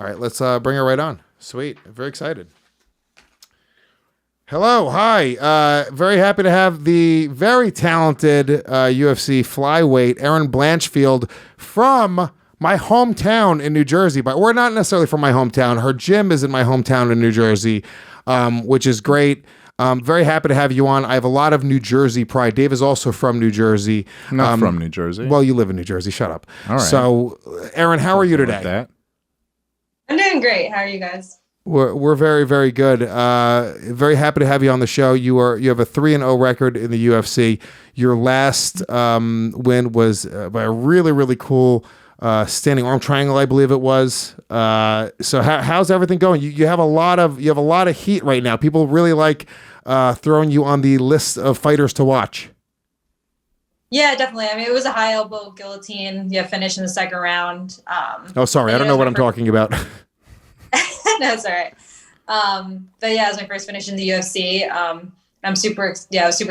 All right, let's bring her right on. Sweet. Very excited. Hello. Hi. Very happy to have the very talented UFC flyweight, Erin Blanchfield, from my hometown in New Jersey. But we're not necessarily from my hometown. Her gym is in my hometown in New Jersey, which is great. Very happy to have you on. I have a lot of New Jersey pride. Dave is also from New Jersey. Not from New Jersey. Well, you live in New Jersey. Shut up. All right. So, Erin, how are you today? Like I'm doing great. How are you guys? We're very, very good. Very happy to have you on the show. You have a 3-0 record in the UFC. Your last win was by a really, really cool standing arm triangle, I believe it was. So how's everything going? You have a lot of heat right now. People really like throwing you on the list of fighters to watch. Yeah, definitely. I mean, it was a high elbow guillotine. Yeah, finished in the second round. Oh, sorry, I don't know what I'm talking about. No, it's all right. But yeah, it was my first finish in the UFC. I was super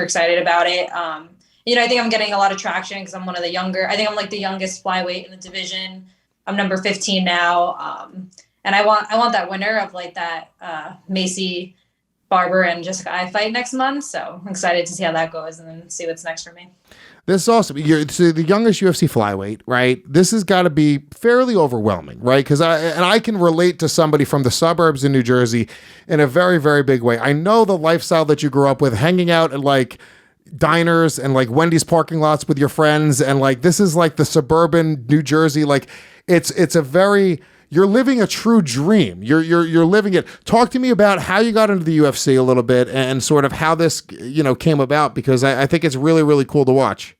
excited about it. I think I'm getting a lot of traction because I'm one of the younger. I think I'm like the youngest flyweight in the division. I'm number 15 now, and I want that winner of like that Macy Barber and Jessica I fight next month. So I'm excited to see how that goes and then see what's next for me. This is awesome. You're the youngest UFC flyweight, right? This has got to be fairly overwhelming, right? Because I can relate to somebody from the suburbs in New Jersey in a very, very big way. I know the lifestyle that you grew up with, hanging out at like diners and like Wendy's parking lots with your friends, and like this is like the suburban New Jersey. Like it's a very, you're living a true dream. You're living it. Talk to me about how you got into the UFC a little bit and sort of how this came about, because I think it's really, really cool to watch.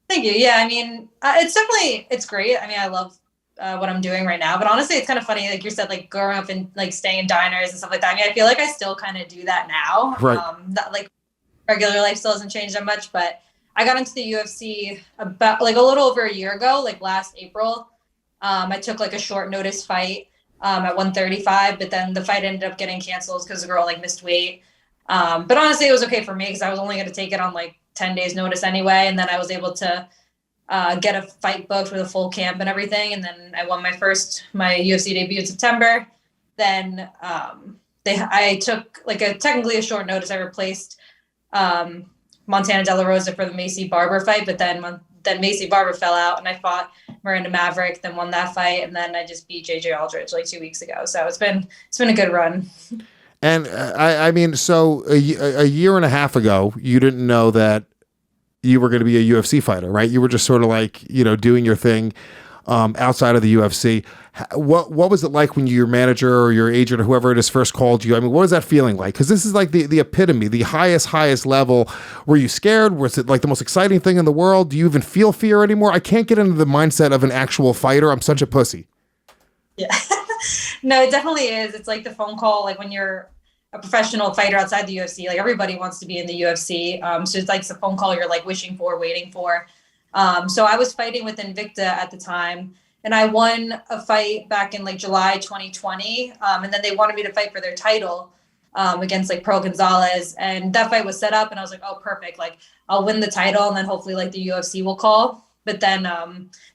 Thank you. Yeah, I mean, it's great. I mean, I love what I'm doing right now, but honestly, it's kind of funny, like you said, like growing up and like staying in diners and stuff like that. I mean, I feel like I still kind of do that now. Right. That like regular life still hasn't changed that much, but I got into the UFC about like a little over a year ago, like last April. I took like a short notice fight at 135, but then the fight ended up getting canceled because the girl like missed weight. But honestly, it was okay for me because I was only going to take it on like 10 days notice anyway. And then I was able to get a fight booked with a full camp and everything. And then I won my UFC debut in September. Then I took like technically a short notice. I replaced Montana De La Rosa for the Macy Barber fight, but then Macy Barber fell out and I fought Miranda Maverick, then won that fight. And then I just beat JJ Aldrich like 2 weeks ago. So it's been a good run. And I mean, so a year and a half ago, you didn't know that you were going to be a UFC fighter, right? You were just sort of like, doing your thing outside of the UFC. What was it like when your manager or your agent or whoever it is first called you? I mean, what was that feeling like? Because this is like the epitome, the highest level. Were you scared? Was it like the most exciting thing in the world? Do you even feel fear anymore? I can't get into the mindset of an actual fighter. I'm such a pussy. Yeah. No, it definitely is. It's like the phone call, like when you're a professional fighter outside the UFC, like everybody wants to be in the UFC. So it's like the phone call you're like wishing for, waiting for. So I was fighting with Invicta at the time, and I won a fight back in like July 2020. And then they wanted me to fight for their title against like Pro Gonzalez. And that fight was set up and I was like, oh, perfect. Like I'll win the title and then hopefully like the UFC will call. But then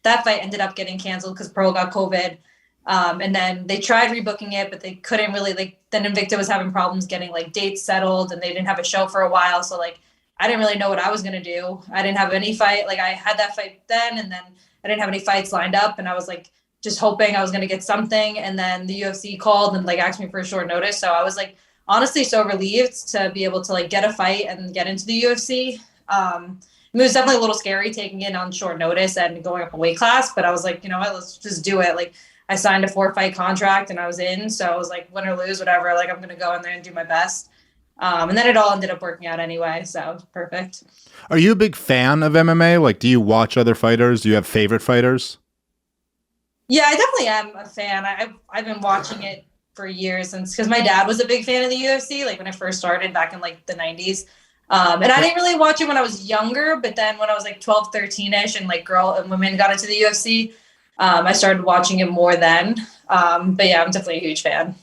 that fight ended up getting canceled because Pro got COVID. And then they tried rebooking it, but they couldn't really, like, then Invicta was having problems getting like dates settled and they didn't have a show for a while. So like, I didn't really know what I was going to do. I didn't have any fight. Like I had that fight then, and then I didn't have any fights lined up. And I was like, just hoping I was going to get something. And then the UFC called and like asked me for a short notice. So I was like, honestly, so relieved to be able to like get a fight and get into the UFC. It was definitely a little scary taking it on short notice and going up a weight class, but I was like, you know what, let's just do it. Like I signed a 4-fight contract and I was in. So I was like, win or lose, whatever, like I'm going to go in there and do my best. And then it all ended up working out anyway. So it was perfect. Are you a big fan of MMA? Like, do you watch other fighters? Do you have favorite fighters? Yeah, I definitely am a fan. I've been watching it for years because my dad was a big fan of the UFC, like when I first started back in like the 90s. And I didn't really watch it when I was younger, but then when I was like 12, 13-ish and like girl and women got into the UFC, I started watching it more then. But yeah, I'm definitely a huge fan.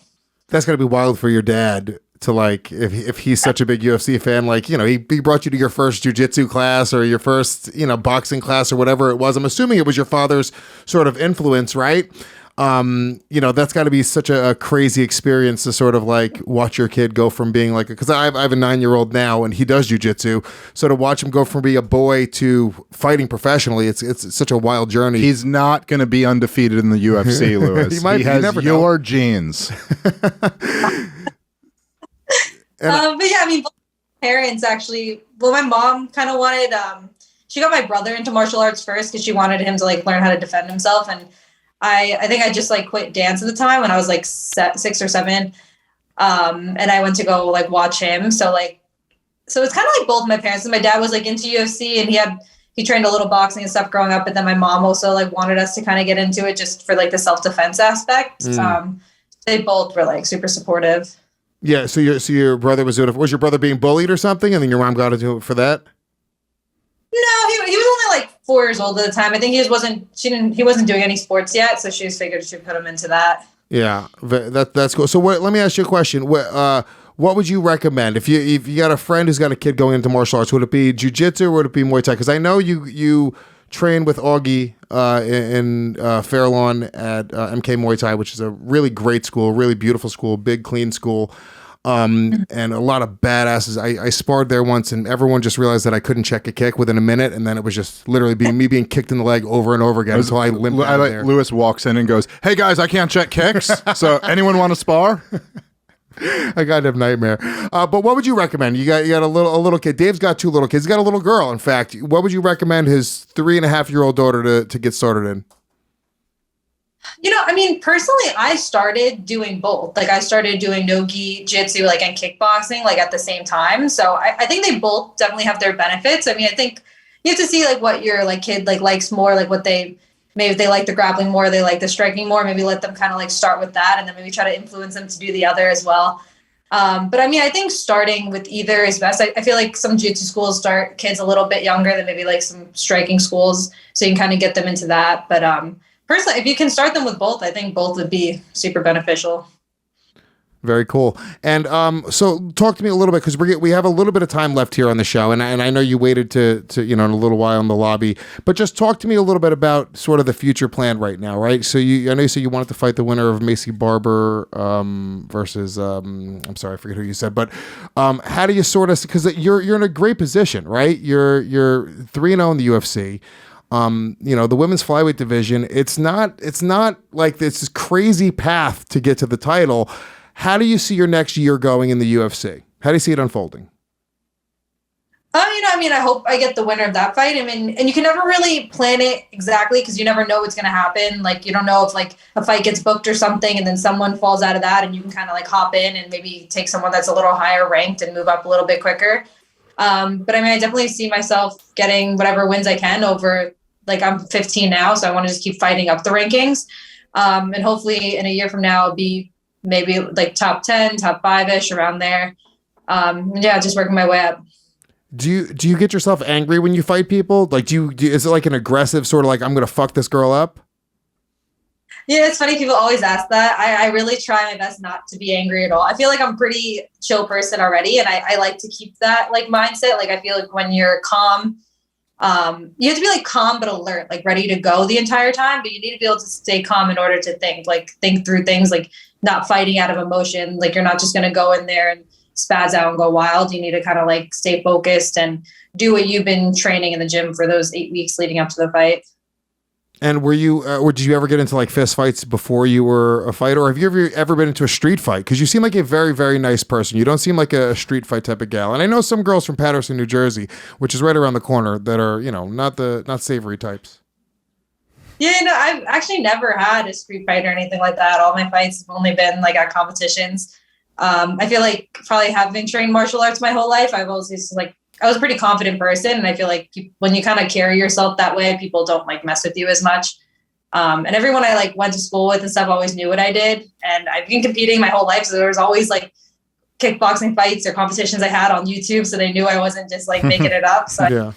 That's got to be wild for your dad to like, if he's such a big UFC fan, like, you know, he brought you to your first jiu-jitsu class or your first, you know, boxing class or whatever it was. I'm assuming it was your father's sort of influence, right? That's got to be such a crazy experience to sort of like watch your kid go from being like, because I have a 9-year-old now and he does jujitsu. So to watch him go from being a boy to fighting professionally, it's such a wild journey. He's not going to be undefeated in the UFC, Lewis. He has your genes. But yeah, I mean, both parents actually. Well, my mom kind of wanted. She got my brother into martial arts first because she wanted him to like learn how to defend himself, and I think I just like quit dance at the time when I was like 6 or 7, and I went to go like watch him. So it's kind of like both my parents. And my dad was like into UFC, and he trained a little boxing and stuff growing up. But then my mom also like wanted us to kind of get into it just for like the self-defense aspect. They both were like super supportive. Yeah. So your brother was doing it. Was your brother being bullied or something, and then your mom got to do it for that? No, he was only like 4 years old at the time. I think he wasn't doing any sports yet, so she just figured she'd put him into that. Yeah, that's cool. So let me ask you a question. What would you recommend if you got a friend who's got a kid going into martial arts? Would it be jiu-jitsu or would it be Muay Thai? Because I know you train with Augie in Fair Lawn at MK Muay Thai, which is a really great school, really beautiful school, big clean school. And a lot of badasses. I sparred there once, and everyone just realized that I couldn't check a kick within a minute, and then it was just literally me being kicked in the leg over and over again until I limped out of there. Lewis walks in and goes, "Hey guys, I can't check kicks. So anyone want to spar?" I got a nightmare. But what would you recommend? You got a little kid. Dave's got 2 little kids. He's got a little girl. In fact, what would you recommend his 3.5-year-old daughter to get started in? I mean, personally, I started doing both. Like, I started doing no-gi jitsu, like, and kickboxing, like, at the same time. So I think they both definitely have their benefits. I mean, I think you have to see, like, what your, like, kid, like, likes more, like, maybe if they like the grappling more, they like the striking more, maybe let them kind of, like, start with that, and then maybe try to influence them to do the other as well. But, I mean, I think starting with either is best. I feel like some jiu-jitsu schools start kids a little bit younger than maybe, like, some striking schools, so you can kind of get them into that. But, personally, if you can start them with both, I think both would be super beneficial. Very cool. And so talk to me a little bit, because we have a little bit of time left here on the show, and I know you waited to in a little while in the lobby, but just talk to me a little bit about sort of the future plan right now, right? So I know you said you wanted to fight the winner of Macy Barber versus I'm sorry, I forget who you said, but how do you sort of, because you're in a great position, right? You're 3-0 in the UFC. The women's flyweight division, it's not like this crazy path to get to the title. How do you see your next year going in the UFC? How do you see it unfolding? I hope I get the winner of that fight. I mean, and you can never really plan it exactly because you never know what's going to happen. Like, you don't know if like a fight gets booked or something and then someone falls out of that and you can kind of like hop in and maybe take someone that's a little higher ranked and move up a little bit quicker. But I mean, I definitely see myself getting whatever wins I can over, like, I'm 15 now, so I want to just keep fighting up the rankings. And hopefully in a year from now, I'll be maybe like top 10, top 5-ish, around there. Just working my way up. Do you get yourself angry when you fight people? Like, is it like an aggressive sort of like, I'm going to fuck this girl up? Yeah, it's funny. People always ask that. I really try my best not to be angry at all. I feel like I'm a pretty chill person already, and I like to keep that like mindset. Like, I feel like when you're calm, you have to be like calm but alert, like ready to go the entire time, but you need to be able to stay calm in order to think through things, like not fighting out of emotion. Like, you're not just going to go in there and spaz out and go wild. You need to kind of like stay focused and do what you've been training in the gym for those 8 weeks leading up to the fight. And were you, or did you ever get into like fist fights before you were a fighter? Or have you ever been into a street fight? Because you seem like a very, very nice person. You don't seem like a street fight type of gal. And I know some girls from Paterson, New Jersey, which is right around the corner, that are, not savory types. Yeah, I've actually never had a street fight or anything like that. All my fights have only been like at competitions. I feel like probably having trained martial arts my whole life, I've always just like, I was a pretty confident person. And I feel like when you kind of carry yourself that way, people don't like mess with you as much. And everyone I like went to school with and stuff always knew what I did. And I've been competing my whole life. So there was always like kickboxing fights or competitions I had on YouTube. So they knew I wasn't just like making it up. So yeah.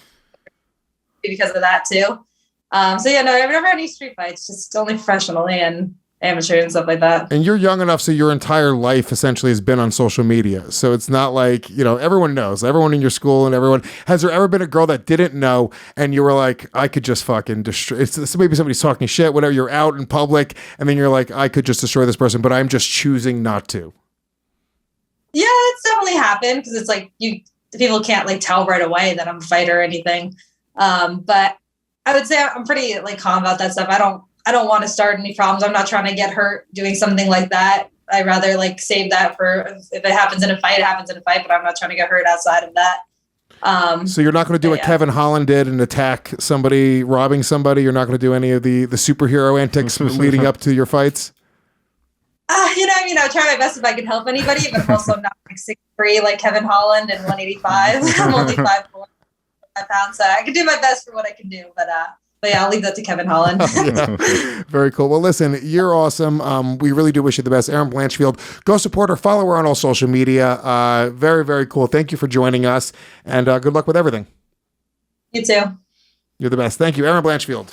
Because of that too. I've never had any street fights, just only professionally. And amateur and stuff like that. And you're young enough, so your entire life essentially has been on social media. So it's not like, everyone knows, everyone in your school and everyone. Has there ever been a girl that didn't know and you were like, I could just fucking destroy, maybe somebody's talking shit, whatever, you're out in public, and then you're like, I could just destroy this person, but I'm just choosing not to. Yeah, it's definitely happened because it's like people can't like tell right away that I'm a fighter or anything. But I would say I'm pretty like calm about that stuff. I don't want to start any problems. I'm not trying to get hurt doing something like that. I'd rather like save that for if it happens in a fight, it happens in a fight, but I'm not trying to get hurt outside of that. So you're not going to do what Kevin Holland did and attack somebody, robbing somebody. You're not going to do any of the superhero antics leading up to your fights. I'll try my best if I can help anybody, but I'm also not like 6'3" like Kevin Holland and 185. I'm only 5'4", 5 pounds, so I can do my best for what I can do. But yeah, I'll leave that to Kevin Holland. Yeah. Very cool. Well, listen, you're awesome. We really do wish you the best. Erin Blanchfield, go support her, follow her on all social media. Very, very cool. Thank you for joining us, and good luck with everything. You too. You're the best. Thank you, Erin Blanchfield.